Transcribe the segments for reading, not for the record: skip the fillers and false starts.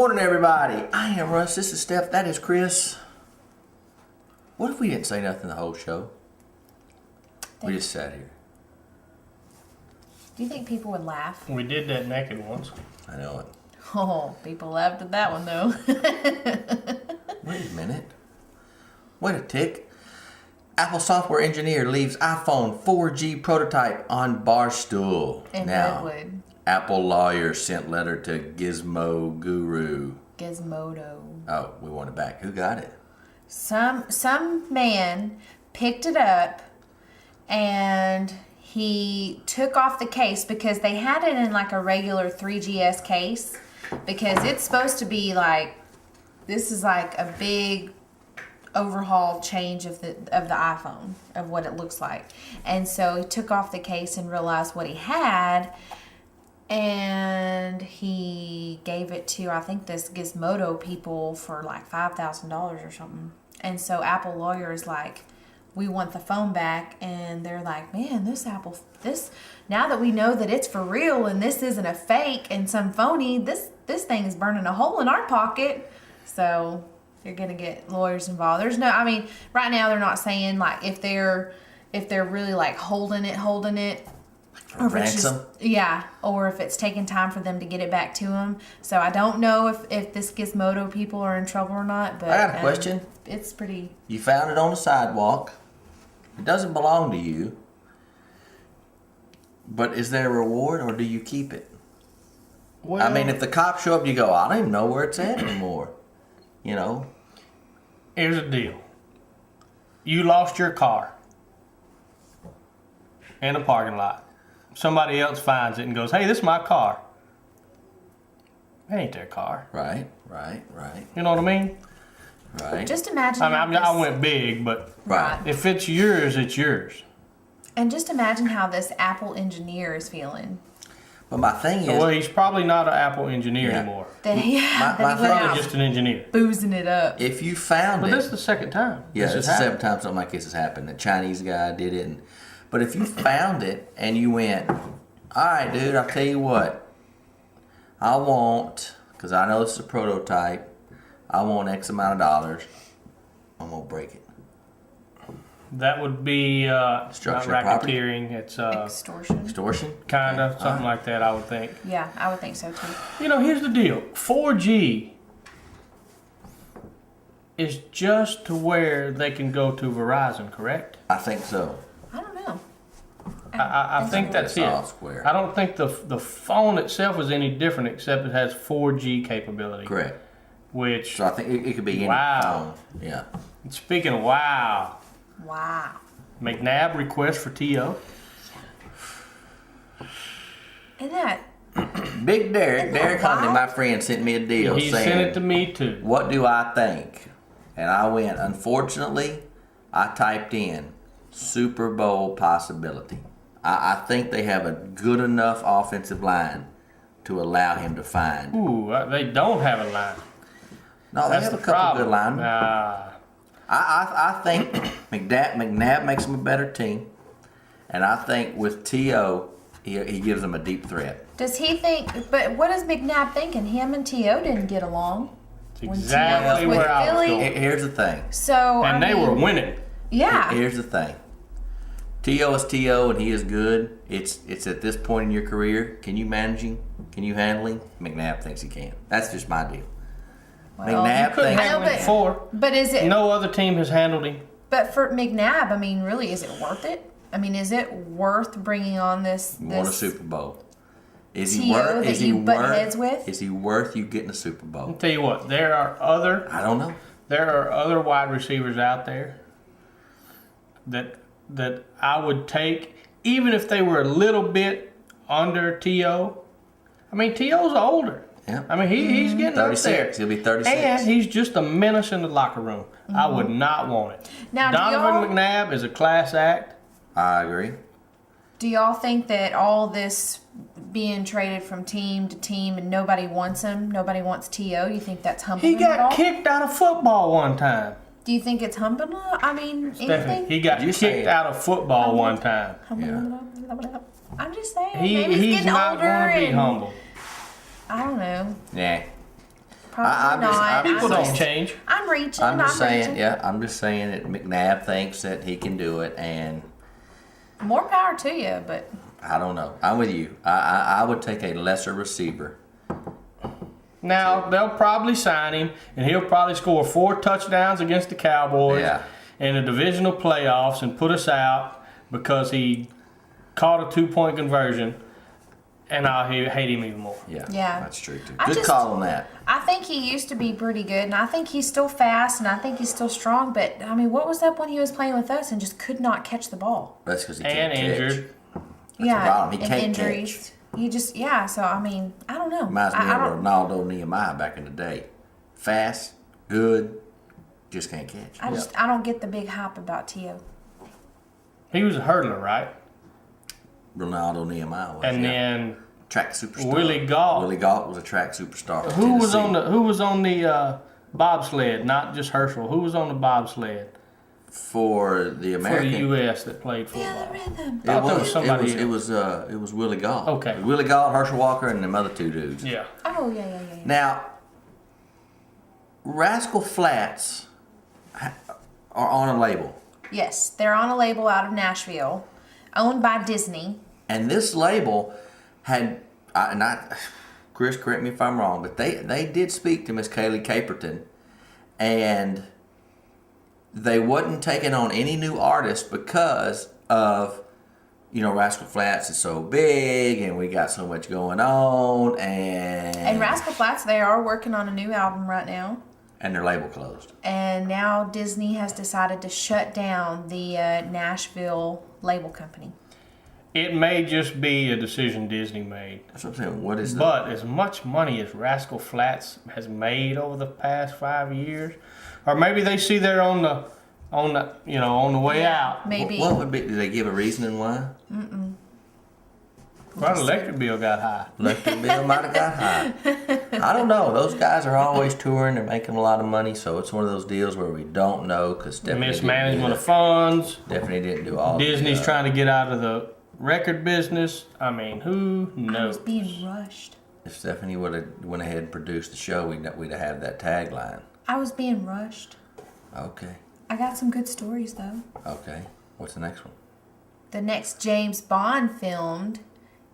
morning, everybody. I am Russ. This is Steph. That is Chris. What if we didn't say nothing the whole show? We just sat here. Do you think people would laugh? We did that naked once. I know it. Oh, people laughed at that one, though. Wait a minute. Wait a tick. Apple software engineer leaves iPhone 4G prototype on bar stool. In now, Redwood. Apple lawyer sent letter to Gizmo Guru. Gizmodo. Oh, we want it back. Who got it? Some man picked it up and he took off the case because they had it in like a regular 3GS case because it's supposed to be like, this is like a big overhaul change of the iPhone, of what it looks like. And so he took off the case and realized what he had, and he gave it to, I think, this Gizmodo people for like $5,000 or something. And so Apple lawyer is like, we want the phone back. And they're like, man, this now that we know that it's for real and this isn't a fake and some phony, this thing is burning a hole in our pocket. So you're gonna get lawyers involved. There's no, I mean, right now they're not saying like if they're really like holding it, or if it's Ransom? or if it's taking time for them to get it back to them. So I don't know if this Gizmodo people are in trouble or not. But I got a question. It's pretty. You found it on the sidewalk. It doesn't belong to you. But is there a reward, or do you keep it? Well, I mean, if the cops show up, you go, I don't even know where it's at anymore. You know? here's the deal. You lost your car in a parking lot. Somebody else finds it and goes, hey, this is my car. That ain't their car. Right. You know what I mean? Right. Just imagine. I went big, but Right. if it's yours, it's yours. And just imagine how this Apple engineer is feeling. But my thing is... Well, he's probably not an Apple engineer Yeah. anymore. That he went Probably out just an engineer. boozing it up. If you found But it... this is the second time. Yeah, this it's the has seventh happened. time something like this has happened. The Chinese guy did it. But if you found it and you went, all right, dude, I'll tell you what. I want, because I know this is a prototype, I want X amount of dollars. I'm going to break it. That would be not Destruction of property? racketeering. It's Extortion. Extortion? kind of Okay. something like that, I would think. Yeah, I would think so too. You know, here's the deal. 4G is just to where they can go to Verizon, correct? I think so. I don't know. I think that's It's it. all square. I don't think the phone itself is any different except it has 4G capability. Correct. Which, So I think it could be any Wow. phone. Yeah. speaking of wow, Wow. McNabb request for TO. Isn't that? Big Derek, Isn't that Derek Huntley, wild? my friend, sent me a deal He saying, sent it to me too. what do I think? And I went, unfortunately, I typed in Super Bowl possibility. I think they have a good enough offensive line to allow him to find. Ooh, they don't have a line. No, they That's have the a couple problem. good linemen. I think McNabb makes them a better team. And I think with T.O., he gives them a deep threat. Does he think? But what is McNabb thinking? Him and T.O. didn't get along. That's When exactly T.O. was where I was with Philly. going. Here's the thing. So And I they were mean, winning. Yeah. Here's the thing. T.O. is T.O. and he is good. It's at this point in your career. Can you manage him? Can you handle him? McNabb thinks he can. That's just my deal. Well, McNabb Couldn't thinks... handle him before. But is it? No other team has handled him. But for McNabb, I mean, really, is it worth it? I mean, is it worth bringing on this? You want a this Super Bowl. Is he T.O. worth? that Is he you butt worth? heads with? Is he worth you getting a Super I'll Bowl? tell you what, there are other wide receivers out there that I would take, even if they were a little bit under T.O. I mean, T.O.'s older. Yeah. I mean, he's getting up 36. there. He'll be 36. And he's just a menace in the locker room. I would not want it. Now, do Donovan y'all- McNabb is a class act. I agree. Do y'all think that all this being traded from team to team and nobody wants him, nobody wants T.O., you think that's humbling He at all? got kicked out of football one time. Do you think it's humbling? I mean, Stephanie, anything? he got Did you say kicked it? out of football one time. I'm just saying. maybe He's getting not older going to be and humble. I don't know. Yeah. Probably not. People don't change. I'm reaching. I'm just saying, reaching. yeah, I'm just saying that McNabb thinks that he can do it, and More power to you, but I don't know. I'm with you. I would take a lesser receiver. Now, they'll probably sign him, and he'll probably score 4 touchdowns against the Cowboys Yeah. in the divisional playoffs and put us out because he caught a 2-point conversion, and I'll hate him even more. Yeah, Yeah. that's true too. I Good just- call on that. I think he used to be pretty good, and I think he's still fast, and I think he's still strong. But I mean, what was up when he was playing with us and just could not catch the ball? That's because he And can't catch. injured. the problem. He and can't injuries. He just So I mean, I don't know. Reminds me I of don't. Ronaldo Nehemiah back in the day. Fast, good, just can't catch. I don't get the big hype about T.O. He was a hurdler, right? Ronaldo Nehemiah was. And yeah. then Track superstar. Willie Gault. Willie Gault was a track superstar. for who was Tennessee. on the bobsled? Not just Herschel. Who was on the bobsled For the for the American? U.S. that played Feel football? the rhythm. thought there was somebody It was Willie Gault. Okay. Willie Gault, Herschel Walker, and them other 2 dudes. Yeah. Oh yeah. Now, Rascal Flats are on a label, Yes, they're on a label out of Nashville, owned by Disney. and this label had, Chris, correct me if I'm wrong, but they did speak to Miss Kaylee Caperton, and they wasn't taking on any new artists because of, Rascal Flats is so big, and we got so much going on, And Rascal Flatts, they are working on a new album right now. and their label closed. And now Disney has decided to shut down the Nashville label company. It may just be a decision Disney made. That's what I'm saying. What is But as much money as Rascal Flats has made over the past 5 years, or maybe they see they're on the way out. Maybe. What would be? Do they give a reasoning why? Well, the electric bill got high. Electric bill might have got high. I don't know. Those guys are always touring. They're making a lot of money, so it's one of those deals where we don't know because Mismanagement of funds. Stephanie didn't do all. Disney's trying to get out of the record business. I mean, who I knows? was being rushed. If Stephanie would have went ahead and produced the show, we'd have had that tagline. I was being rushed. Okay. I got some good stories though. Okay. What's the next one? The next James Bond filmed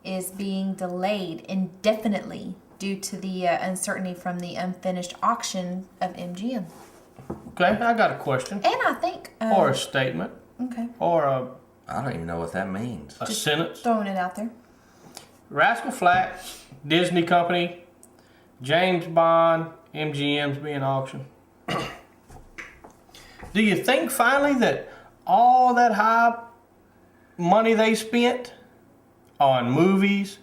is being delayed indefinitely due to the uncertainty from the unfinished auction of MGM. Okay, I got a question. And I think... Or a statement. Okay. Or a I don't even know what that means. sentence. Throwing it out there. Rascal Flatts, Disney Company, James Bond, MGM's being auctioned. Do you think finally that all that high money they spent on movies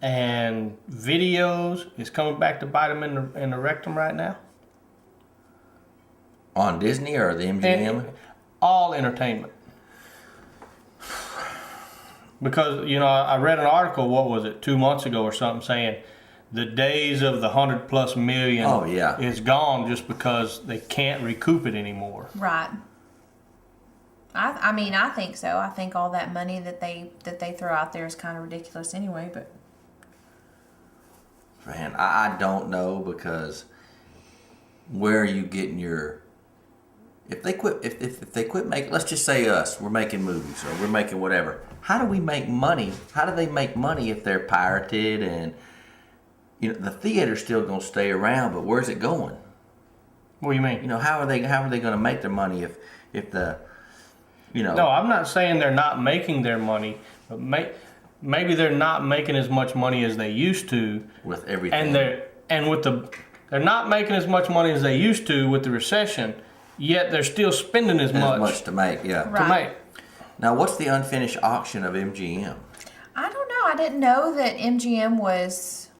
and videos is coming back to bite them in the rectum right now? On Disney or the MGM? And all entertainment. Because, I read an article, what was it, 2 months ago or something, saying the days of the 100+ million Oh, yeah. is gone just because they can't recoup it anymore. Right. I mean, I think so. I think all that money that they throw out there is kind of ridiculous anyway, but... Man, I don't know because where are you getting your... If they quit making, let's just say us, we're making movies or we're making whatever. How do we make money? How do they make money if they're pirated and the theater's still gonna stay around, but where's it going? What do you mean? How are they gonna make their money if the No, I'm not saying they're not making their money, but maybe they're not making as much money as they used to, with everything they're not making as much money as they used to with the recession, yet they're still spending as much to make, yeah. to Right. make. Now what's the unfinished auction of MGM? I don't know. I didn't know that MGM was